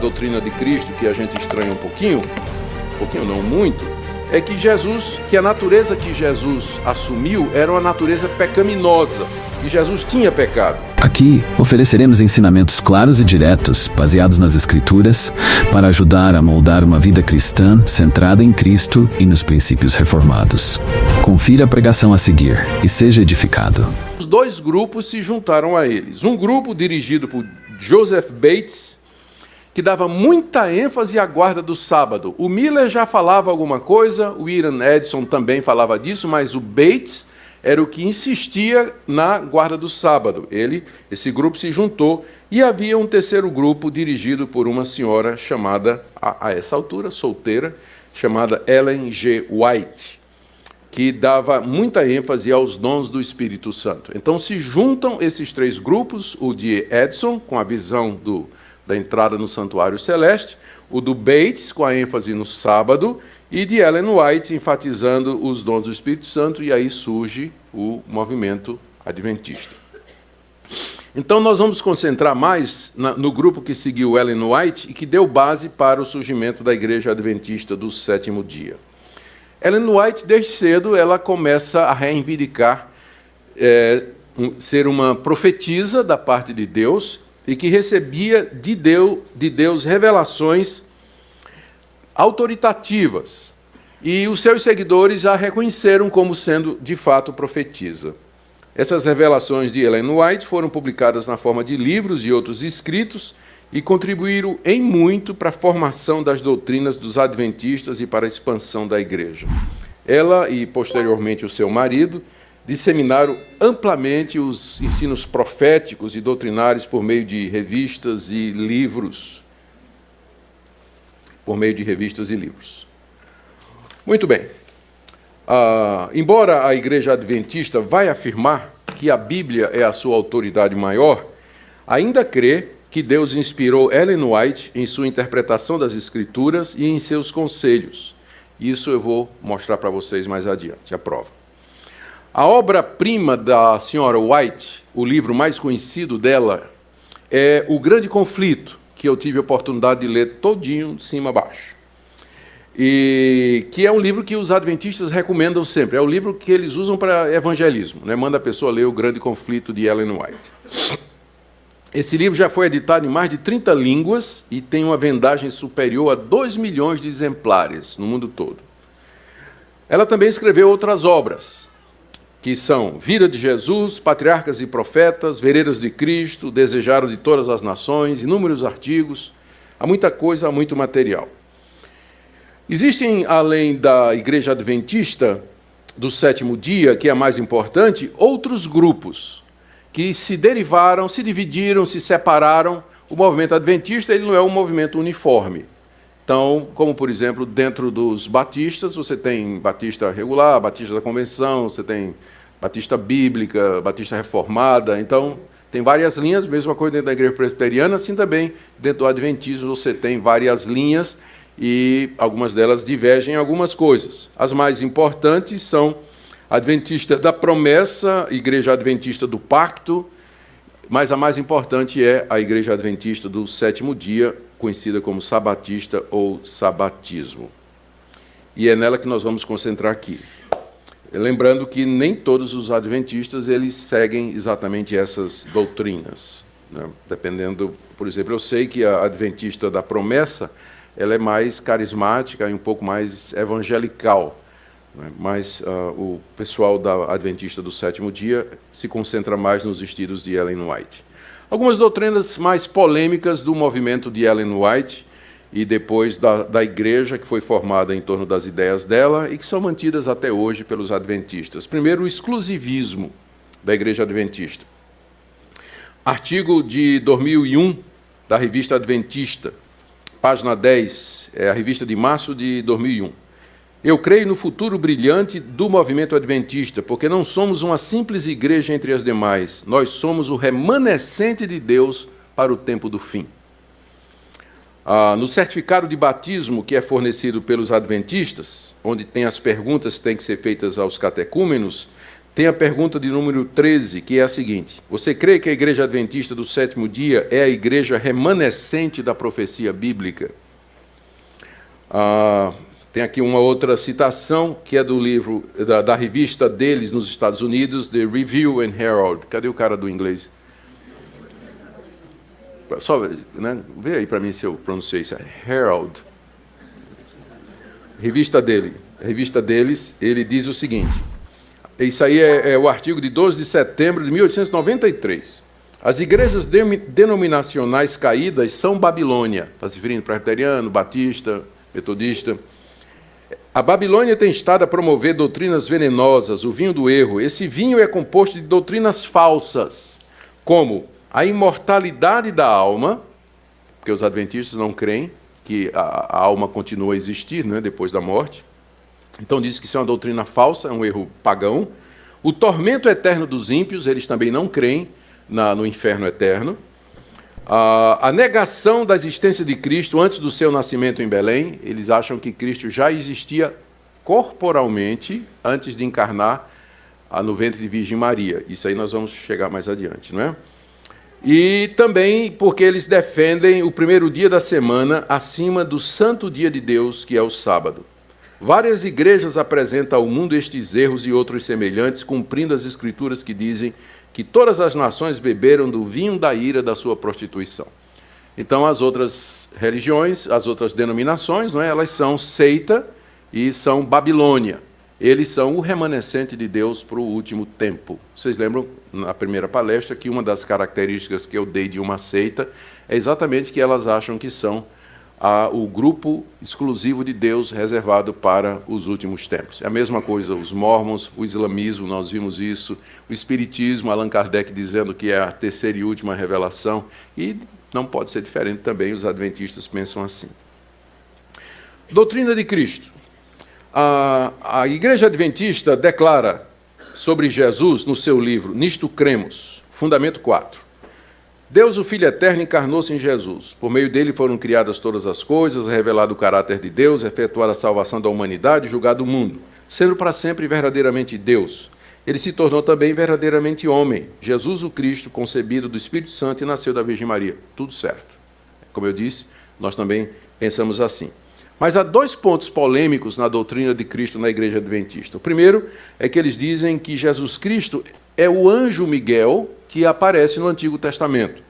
doutrina de Cristo que a gente estranha um pouquinho não muito, é que a natureza que Jesus assumiu era uma natureza pecaminosa, e Jesus tinha pecado. Aqui ofereceremos ensinamentos claros e diretos, baseados nas Escrituras, para ajudar a moldar uma vida cristã centrada em Cristo e nos princípios reformados. Confira a pregação a seguir e seja edificado. Os dois grupos se juntaram a eles. Um grupo dirigido por Joseph Bates, que dava muita ênfase à guarda do sábado. O Miller já falava alguma coisa, o William Edson também falava disso, mas o Bates era o que insistia na guarda do sábado. Esse grupo se juntou, e havia um terceiro grupo dirigido por uma senhora chamada, a essa altura, solteira, chamada Ellen G. White, que dava muita ênfase aos dons do Espírito Santo. Então se juntam esses três grupos, o de Edson, com a visão da entrada no santuário celeste, o do Bates, com a ênfase no sábado, e de Ellen White, enfatizando os dons do Espírito Santo, e aí surge o movimento adventista. Então nós vamos concentrar mais no grupo que seguiu Ellen White e que deu base para o surgimento da Igreja Adventista do Sétimo Dia. Ellen White, desde cedo, ela começa a reivindicar ser uma profetisa da parte de Deus, e que recebia de Deus revelações autoritativas, e os seus seguidores a reconheceram como sendo, de fato, profetisa. Essas revelações de Ellen White foram publicadas na forma de livros e outros escritos, e contribuíram em muito para a formação das doutrinas dos adventistas e para a expansão da igreja. Ela e, posteriormente, o seu marido disseminaram amplamente os ensinos proféticos e doutrinários por meio de revistas e livros. Muito bem. Embora a Igreja Adventista vai afirmar que a Bíblia é a sua autoridade maior, ainda crê que Deus inspirou Ellen White em sua interpretação das Escrituras e em seus conselhos. Isso eu vou mostrar para vocês mais adiante, a prova. A obra-prima da senhora White, o livro mais conhecido dela, é O Grande Conflito, que eu tive a oportunidade de ler todinho, de cima a baixo. E que é um livro que os adventistas recomendam sempre. É o livro que eles usam para evangelismo, né? Manda a pessoa ler O Grande Conflito de Ellen White. Esse livro já foi editado em mais de 30 línguas e tem uma vendagem superior a 2 milhões de exemplares no mundo todo. Ela também escreveu outras obras, que são Vida de Jesus, Patriarcas e Profetas, Veredas de Cristo, Desejado de Todas as Nações, inúmeros artigos. Há muita coisa, há muito material. Existem, além da Igreja Adventista do Sétimo Dia, que é a mais importante, outros grupos que se derivaram, se dividiram, se separaram. O movimento adventista ele não é um movimento uniforme. Então, como, por exemplo, dentro dos batistas, você tem batista regular, batista da convenção, você tem batista bíblica, batista reformada. Então, tem várias linhas, mesma coisa dentro da igreja presbiteriana, assim também dentro do adventismo você tem várias linhas e algumas delas divergem em algumas coisas. As mais importantes são a Adventista da Promessa, Igreja Adventista do Pacto, mas a mais importante é a Igreja Adventista do Sétimo Dia, conhecida como Sabatista ou Sabatismo. E é nela que nós vamos concentrar aqui. Lembrando que nem todos os adventistas eles seguem exatamente essas doutrinas, né? Dependendo, por exemplo, eu sei que a Adventista da Promessa ela é mais carismática e um pouco mais evangelical, né? Mas o pessoal da Adventista do Sétimo Dia se concentra mais nos estilos de Ellen White. Algumas doutrinas mais polêmicas do movimento de Ellen White e depois da igreja que foi formada em torno das ideias dela e que são mantidas até hoje pelos adventistas. Primeiro, o exclusivismo da Igreja Adventista. Artigo de 2001 da Revista Adventista, página 10, é a revista de março de 2001. Eu creio no futuro brilhante do movimento adventista, porque não somos uma simples igreja entre as demais, nós somos o remanescente de Deus para o tempo do fim. No certificado de batismo que é fornecido pelos adventistas, onde tem as perguntas que têm que ser feitas aos catecúmenos, tem a pergunta de número 13, que é a seguinte: você crê que a Igreja Adventista do Sétimo Dia é a igreja remanescente da profecia bíblica? Tem aqui uma outra citação, que é do livro, da revista deles nos Estados Unidos, The Review and Herald. Cadê o cara do inglês? Só, né? Vê aí para mim se eu pronunciei isso. Herald. A revista deles, ele diz o seguinte. Isso aí é o artigo de 12 de setembro de 1893. As igrejas denominacionais caídas são Babilônia. Está se referindo presbiteriano, batista, metodista. A Babilônia tem estado a promover doutrinas venenosas, o vinho do erro. Esse vinho é composto de doutrinas falsas, como a imortalidade da alma, porque os adventistas não creem que a alma continua a existir, né, depois da morte. Então diz que isso é uma doutrina falsa, é um erro pagão. O tormento eterno dos ímpios, eles também não creem no inferno eterno. A negação da existência de Cristo antes do seu nascimento em Belém, eles acham que Cristo já existia corporalmente antes de encarnar no ventre de Virgem Maria. Isso aí nós vamos chegar mais adiante, não é? E também porque eles defendem o primeiro dia da semana acima do santo dia de Deus, que é o sábado. Várias igrejas apresentam ao mundo estes erros e outros semelhantes, cumprindo as escrituras que dizem que todas as nações beberam do vinho da ira da sua prostituição. Então, as outras religiões, as outras denominações, não é? Elas são seita e são Babilônia. Eles são o remanescente de Deus para o último tempo. Vocês lembram, na primeira palestra, que uma das características que eu dei de uma seita é exatamente que elas acham que são o grupo exclusivo de Deus reservado para os últimos tempos. É a mesma coisa os mormons, o islamismo, nós vimos isso, o espiritismo, Allan Kardec dizendo que é a terceira e última revelação, e não pode ser diferente também, os adventistas pensam assim. Doutrina de Cristo. A Igreja Adventista declara sobre Jesus no seu livro Nisto Cremos, Fundamento 4. Deus, o Filho Eterno, encarnou-se em Jesus. Por meio dele foram criadas todas as coisas, revelado o caráter de Deus, efetuada a salvação da humanidade, julgado o mundo, sendo para sempre verdadeiramente Deus. Ele se tornou também verdadeiramente homem. Jesus, o Cristo, concebido do Espírito Santo e nasceu da Virgem Maria. Tudo certo. Como eu disse, nós também pensamos assim. Mas há dois pontos polêmicos na doutrina de Cristo na Igreja Adventista. O primeiro é que eles dizem que Jesus Cristo é o anjo Miguel que aparece no Antigo Testamento.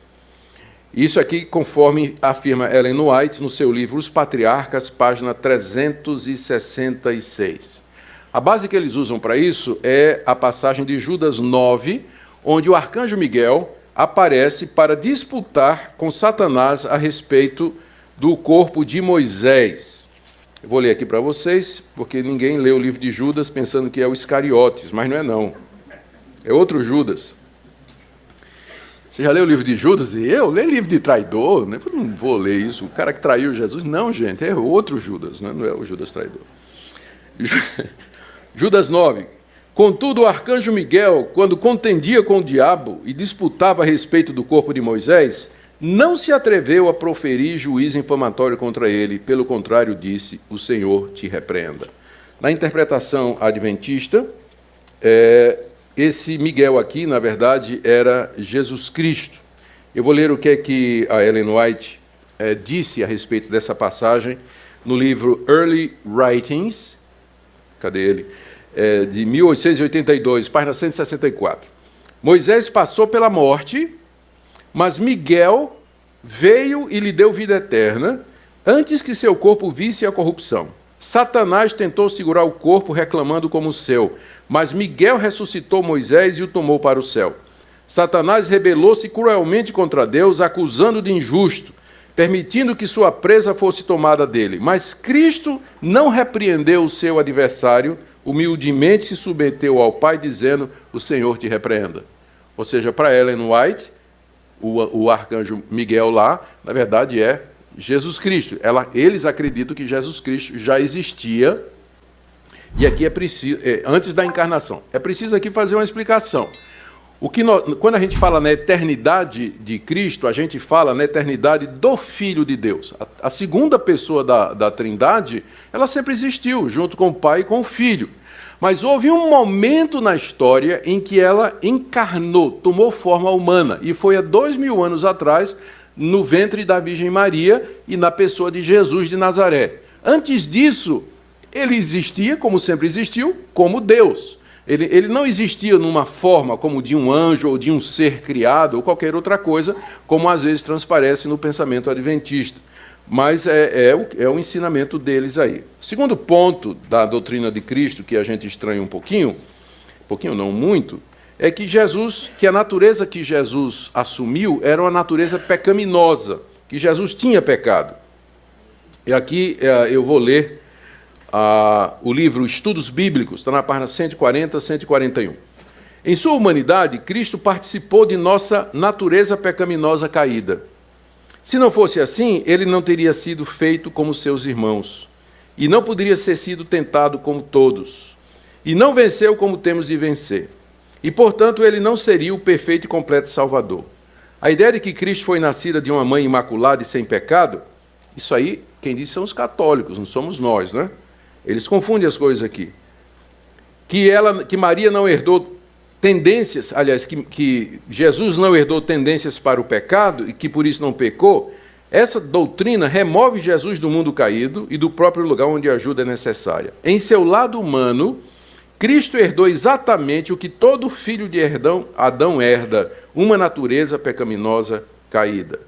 Isso aqui, conforme afirma Ellen White no seu livro Os Patriarcas, página 366. A base que eles usam para isso é a passagem de Judas 9, onde o arcanjo Miguel aparece para disputar com Satanás a respeito do corpo de Moisés. Eu vou ler aqui para vocês, porque ninguém lê o livro de Judas pensando que é o Iscariotes, mas não é não. É outro Judas. Você já leu o livro de Judas? E eu leio livro de traidor, né? Eu não vou ler isso. O cara que traiu Jesus. Não, gente, é outro Judas, né? Não é o Judas traidor. Judas 9. Contudo, o arcanjo Miguel, quando contendia com o diabo e disputava a respeito do corpo de Moisés, não se atreveu a proferir juízo infamatório contra ele. Pelo contrário, disse: o Senhor te repreenda. Na interpretação adventista, esse Miguel aqui, na verdade, era Jesus Cristo. Eu vou ler o que é que a Ellen White disse a respeito dessa passagem no livro Early Writings, cadê ele? De 1882, página 164. Moisés passou pela morte, mas Miguel veio e lhe deu vida eterna, antes que seu corpo visse a corrupção. Satanás tentou segurar o corpo, reclamando como seu, mas Miguel ressuscitou Moisés e o tomou para o céu. Satanás rebelou-se cruelmente contra Deus, acusando de injusto, permitindo que sua presa fosse tomada dele. Mas Cristo não repreendeu o seu adversário, humildemente se submeteu ao Pai, dizendo: o Senhor te repreenda. Ou seja, para Ellen White, o arcanjo Miguel lá, na verdade é Jesus Cristo. Eles acreditam que Jesus Cristo já existia, e aqui é preciso, antes da encarnação. É preciso aqui fazer uma explicação. Quando a gente fala na eternidade de Cristo, a gente fala na eternidade do Filho de Deus. A segunda pessoa da Trindade, ela sempre existiu, junto com o Pai e com o Filho. Mas houve um momento na história em que ela encarnou, tomou forma humana, e foi há 2000 anos atrás, no ventre da Virgem Maria e na pessoa de Jesus de Nazaré. Antes disso, ele existia, como sempre existiu, como Deus. Ele não existia numa forma como de um anjo ou de um ser criado ou qualquer outra coisa, como às vezes transparece no pensamento adventista. Mas é o ensinamento deles aí. O segundo ponto da doutrina de Cristo, que a gente estranha um pouquinho não muito, é que a natureza que Jesus assumiu era uma natureza pecaminosa, que Jesus tinha pecado. E aqui eu vou ler o livro Estudos Bíblicos, está na página 140, 141. Em sua humanidade, Cristo participou de nossa natureza pecaminosa caída. Se não fosse assim, ele não teria sido feito como seus irmãos, e não poderia ser sido tentado como todos, e não venceu como temos de vencer. E, portanto, ele não seria o perfeito e completo Salvador. A ideia de que Cristo foi nascida de uma mãe imaculada e sem pecado, isso aí, quem diz são os católicos, não somos nós, né? Eles confundem as coisas aqui. Que Maria não herdou tendências, aliás, que Jesus não herdou tendências para o pecado e que por isso não pecou, essa doutrina remove Jesus do mundo caído e do próprio lugar onde a ajuda é necessária. Em seu lado humano, Cristo herdou exatamente o que todo filho de Adão herda, uma natureza pecaminosa caída.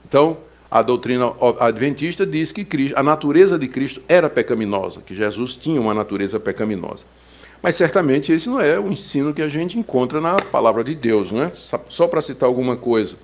Então, a doutrina adventista diz que a natureza de Cristo era pecaminosa, que Jesus tinha uma natureza pecaminosa. Mas certamente esse não é o ensino que a gente encontra na palavra de Deus, não é? Só para citar alguma coisa.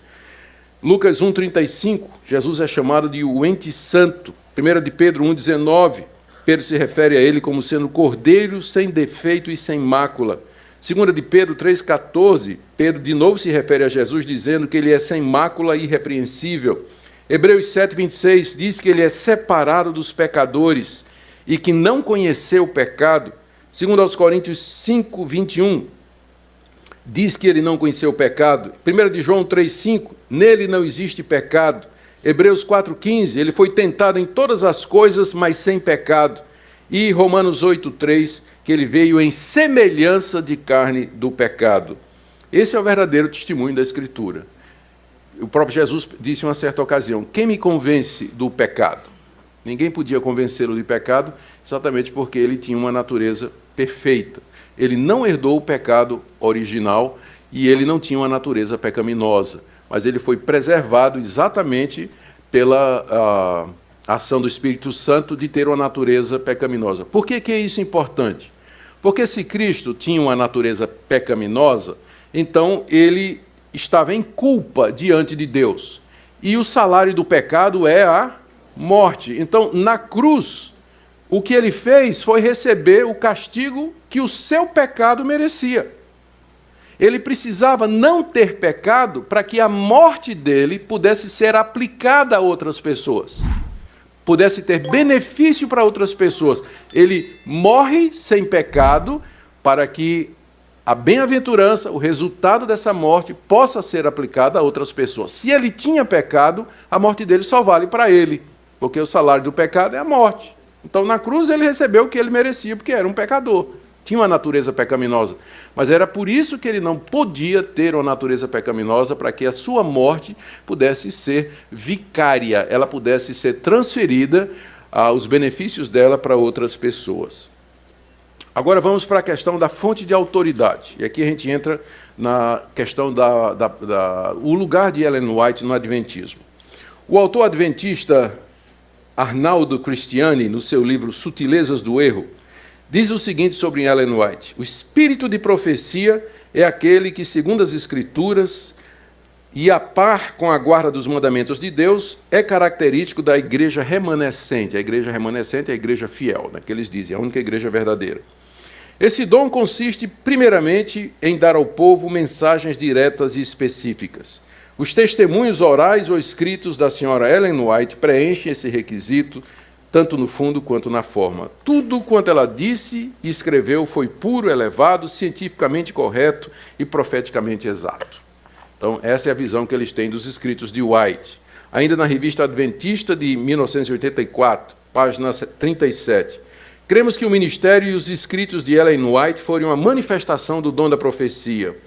Lucas 1,35, Jesus é chamado de o ente santo. 1 de Pedro 1,19, Pedro se refere a ele como sendo cordeiro sem defeito e sem mácula. 2 de Pedro 3,14, Pedro de novo se refere a Jesus dizendo que ele é sem mácula e irrepreensível. Hebreus 7,26 diz que ele é separado dos pecadores e que não conheceu o pecado. 2 Coríntios 5,21 diz que ele não conheceu o pecado. 1 de João 3,5, nele não existe pecado. Hebreus 4,15, ele foi tentado em todas as coisas, mas sem pecado. E Romanos 8,3, que ele veio em semelhança de carne do pecado. Esse é o verdadeiro testemunho da Escritura. O próprio Jesus disse em uma certa ocasião, quem me convence do pecado? Ninguém podia convencê-lo de pecado, exatamente porque ele tinha uma natureza perfeita. Ele não herdou o pecado original e ele não tinha uma natureza pecaminosa, mas ele foi preservado exatamente pela ação do Espírito Santo de ter uma natureza pecaminosa. Por que é isso importante? Porque se Cristo tinha uma natureza pecaminosa, então ele estava em culpa diante de Deus. E o salário do pecado é a morte. Então, na cruz, o que ele fez foi receber o castigo que o seu pecado merecia. Ele precisava não ter pecado para que a morte dele pudesse ser aplicada a outras pessoas, pudesse ter benefício para outras pessoas. Ele morre sem pecado para que a bem-aventurança, o resultado dessa morte, possa ser aplicada a outras pessoas. Se ele tinha pecado, a morte dele só vale para ele, porque o salário do pecado é a morte. Então, na cruz, ele recebeu o que ele merecia, porque era um pecador. Tinha uma natureza pecaminosa. Mas era por isso que ele não podia ter uma natureza pecaminosa, para que a sua morte pudesse ser vicária, ela pudesse ser transferida, os benefícios dela para outras pessoas. Agora vamos para a questão da fonte de autoridade. E aqui a gente entra na questão o lugar de Ellen White no Adventismo. O autor adventista Arnaldo Cristiani, no seu livro Sutilezas do Erro, diz o seguinte sobre Ellen White: o espírito de profecia é aquele que, segundo as Escrituras, e a par com a guarda dos mandamentos de Deus, é característico da igreja remanescente. A igreja remanescente é a igreja fiel, né, que eles dizem, a única igreja verdadeira. Esse dom consiste, primeiramente, em dar ao povo mensagens diretas e específicas. Os testemunhos orais ou escritos da senhora Ellen White preenchem esse requisito, tanto no fundo quanto na forma. Tudo quanto ela disse e escreveu foi puro, elevado, cientificamente correto e profeticamente exato. Então, essa é a visão que eles têm dos escritos de White. Ainda na Revista Adventista de 1984, página 37, Cremos que o ministério e os escritos de Ellen White foram uma manifestação do dom da profecia.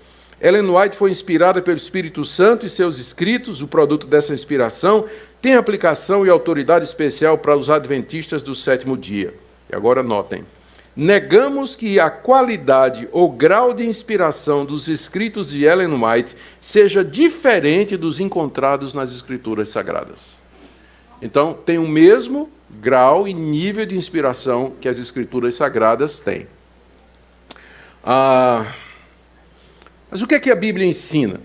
Ellen White foi inspirada pelo Espírito Santo e seus escritos, o produto dessa inspiração, tem aplicação e autoridade especial para os adventistas do sétimo dia. E agora notem. Negamos que a qualidade ou grau de inspiração dos escritos de Ellen White seja diferente dos encontrados nas Escrituras Sagradas. Então, tem o mesmo grau e nível de inspiração que as Escrituras Sagradas têm. Mas o que é que a Bíblia ensina?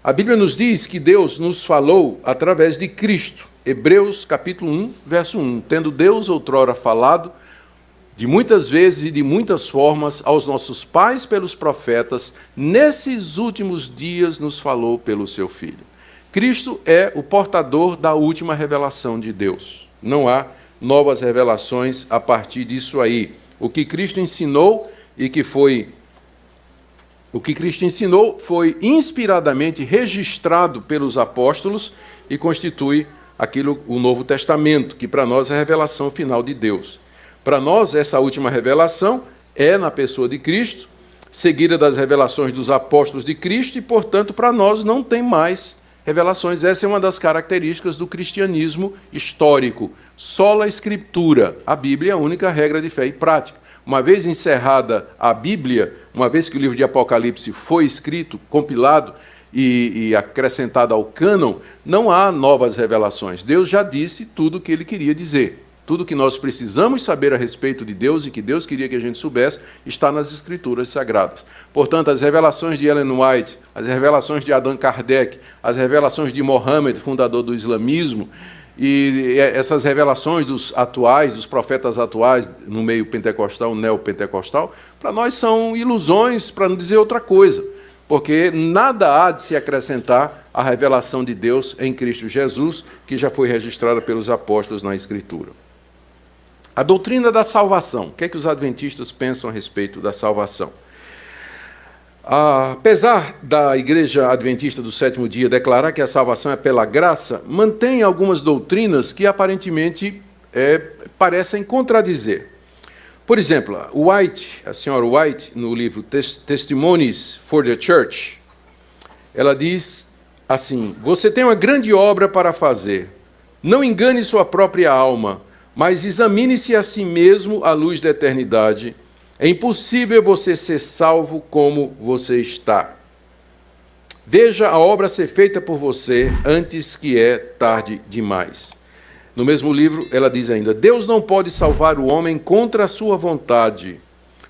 A Bíblia nos diz que Deus nos falou através de Cristo. Hebreus capítulo 1, verso 1. Tendo Deus outrora falado, de muitas vezes e de muitas formas, aos nossos pais pelos profetas, nesses últimos dias nos falou pelo seu Filho. Cristo é o portador da última revelação de Deus. Não há novas revelações a partir disso aí. O que Cristo ensinou foi inspiradamente registrado pelos apóstolos e constitui o Novo Testamento, que para nós é a revelação final de Deus. Para nós, essa última revelação é na pessoa de Cristo, seguida das revelações dos apóstolos de Cristo, e, portanto, para nós não tem mais revelações. Essa é uma das características do cristianismo histórico. Sola Escritura. A Bíblia é a única regra de fé e prática. Uma vez encerrada a Bíblia, uma vez que o livro de Apocalipse foi escrito, compilado e acrescentado ao cânon, não há novas revelações. Deus já disse tudo o que ele queria dizer. Tudo que nós precisamos saber a respeito de Deus e que Deus queria que a gente soubesse está nas Escrituras Sagradas. Portanto, as revelações de Ellen White, as revelações de Allan Kardec, as revelações de Mohammed, fundador do islamismo, e essas revelações dos profetas atuais no meio pentecostal, neopentecostal, para nós são ilusões, para não dizer outra coisa, porque nada há de se acrescentar à revelação de Deus em Cristo Jesus, que já foi registrada pelos apóstolos na Escritura. A doutrina da salvação. O que é que os adventistas pensam a respeito da salvação? Apesar da Igreja Adventista do Sétimo Dia declarar que a salvação é pela graça, mantém algumas doutrinas que aparentemente parecem contradizer. Por exemplo, a senhora White, no livro Testimonies for the Church, ela diz assim: você tem uma grande obra para fazer. Não engane sua própria alma, mas examine-se a si mesmo à luz da eternidade. É impossível você ser salvo como você está. Veja a obra ser feita por você antes que é tarde demais. No mesmo livro, ela diz ainda: Deus não pode salvar o homem contra a sua vontade.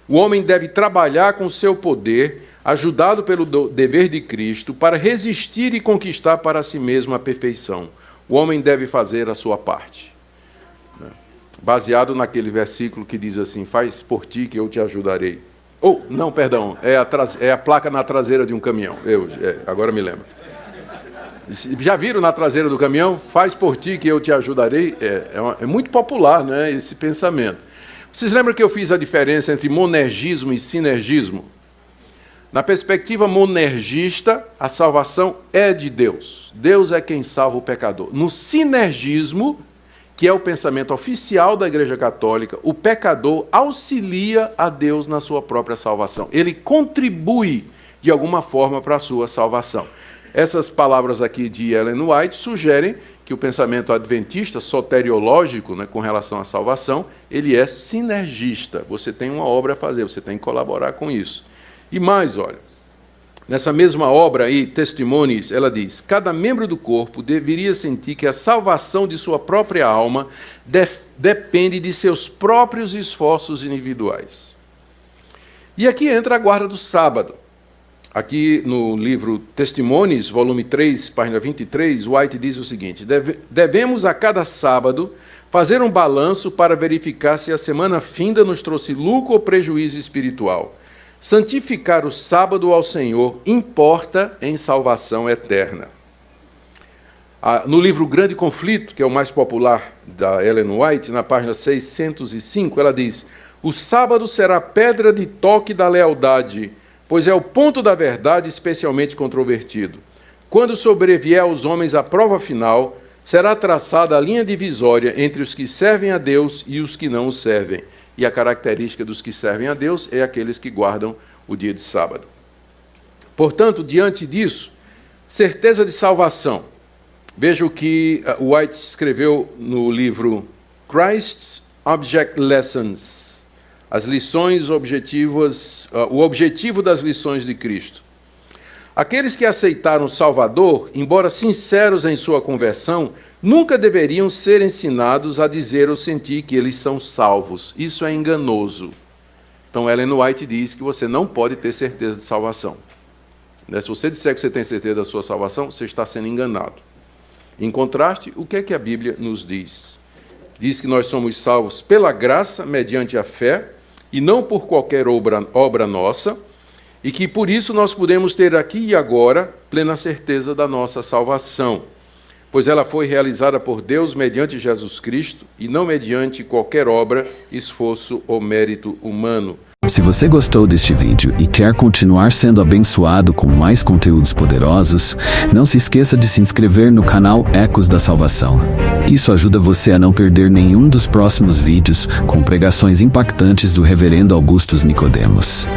O homem deve trabalhar com seu poder, ajudado pelo dever de Cristo, para resistir e conquistar para si mesmo a perfeição. O homem deve fazer a sua parte. Baseado naquele versículo que diz assim: faz por ti que eu te ajudarei. É a placa na traseira de um caminhão. Agora me lembro. Já viram na traseira do caminhão? Faz por ti que eu te ajudarei. É muito popular, né, esse pensamento. Vocês lembram que eu fiz a diferença entre monergismo e sinergismo? Na perspectiva monergista, a salvação é de Deus. Deus é quem salva o pecador. No sinergismo, que é o pensamento oficial da Igreja Católica, o pecador auxilia a Deus na sua própria salvação. Ele contribui, de alguma forma, para a sua salvação. Essas palavras aqui de Ellen White sugerem que o pensamento adventista, soteriológico, né, com relação à salvação, ele é sinergista. Você tem uma obra a fazer, você tem que colaborar com isso. E mais, olha, nessa mesma obra aí, Testimonies, ela diz: cada membro do corpo deveria sentir que a salvação de sua própria alma depende de seus próprios esforços individuais. E aqui entra a guarda do sábado. Aqui no livro Testimonies, volume 3, página 23, White diz o seguinte: devemos a cada sábado fazer um balanço para verificar se a semana finda nos trouxe lucro ou prejuízo espiritual. Santificar o sábado ao Senhor importa em salvação eterna. No livro Grande Conflito, que é o mais popular da Ellen White, na página 605, ela diz: o sábado será pedra de toque da lealdade, pois é o ponto da verdade especialmente controvertido. Quando sobrevier aos homens a prova final, será traçada a linha divisória entre os que servem a Deus e os que não o servem. E a característica dos que servem a Deus é aqueles que guardam o dia de sábado. Portanto, diante disso, certeza de salvação. Veja o que White escreveu no livro Christ's Object Lessons, as lições objetivas, o objetivo das lições de Cristo. Aqueles que aceitaram o Salvador, embora sinceros em sua conversão, nunca deveriam ser ensinados a dizer ou sentir que eles são salvos. Isso é enganoso. Então, Ellen White diz que você não pode ter certeza de salvação. Se você disser que você tem certeza da sua salvação, você está sendo enganado. Em contraste, o que é que a Bíblia nos diz? Diz que nós somos salvos pela graça, mediante a fé, e não por qualquer obra nossa, e que por isso nós podemos ter aqui e agora plena certeza da nossa salvação, pois ela foi realizada por Deus mediante Jesus Cristo e não mediante qualquer obra, esforço ou mérito humano. Se você gostou deste vídeo e quer continuar sendo abençoado com mais conteúdos poderosos, não se esqueça de se inscrever no canal Ecos da Salvação. Isso ajuda você a não perder nenhum dos próximos vídeos com pregações impactantes do Reverendo Augustus Nicodemos.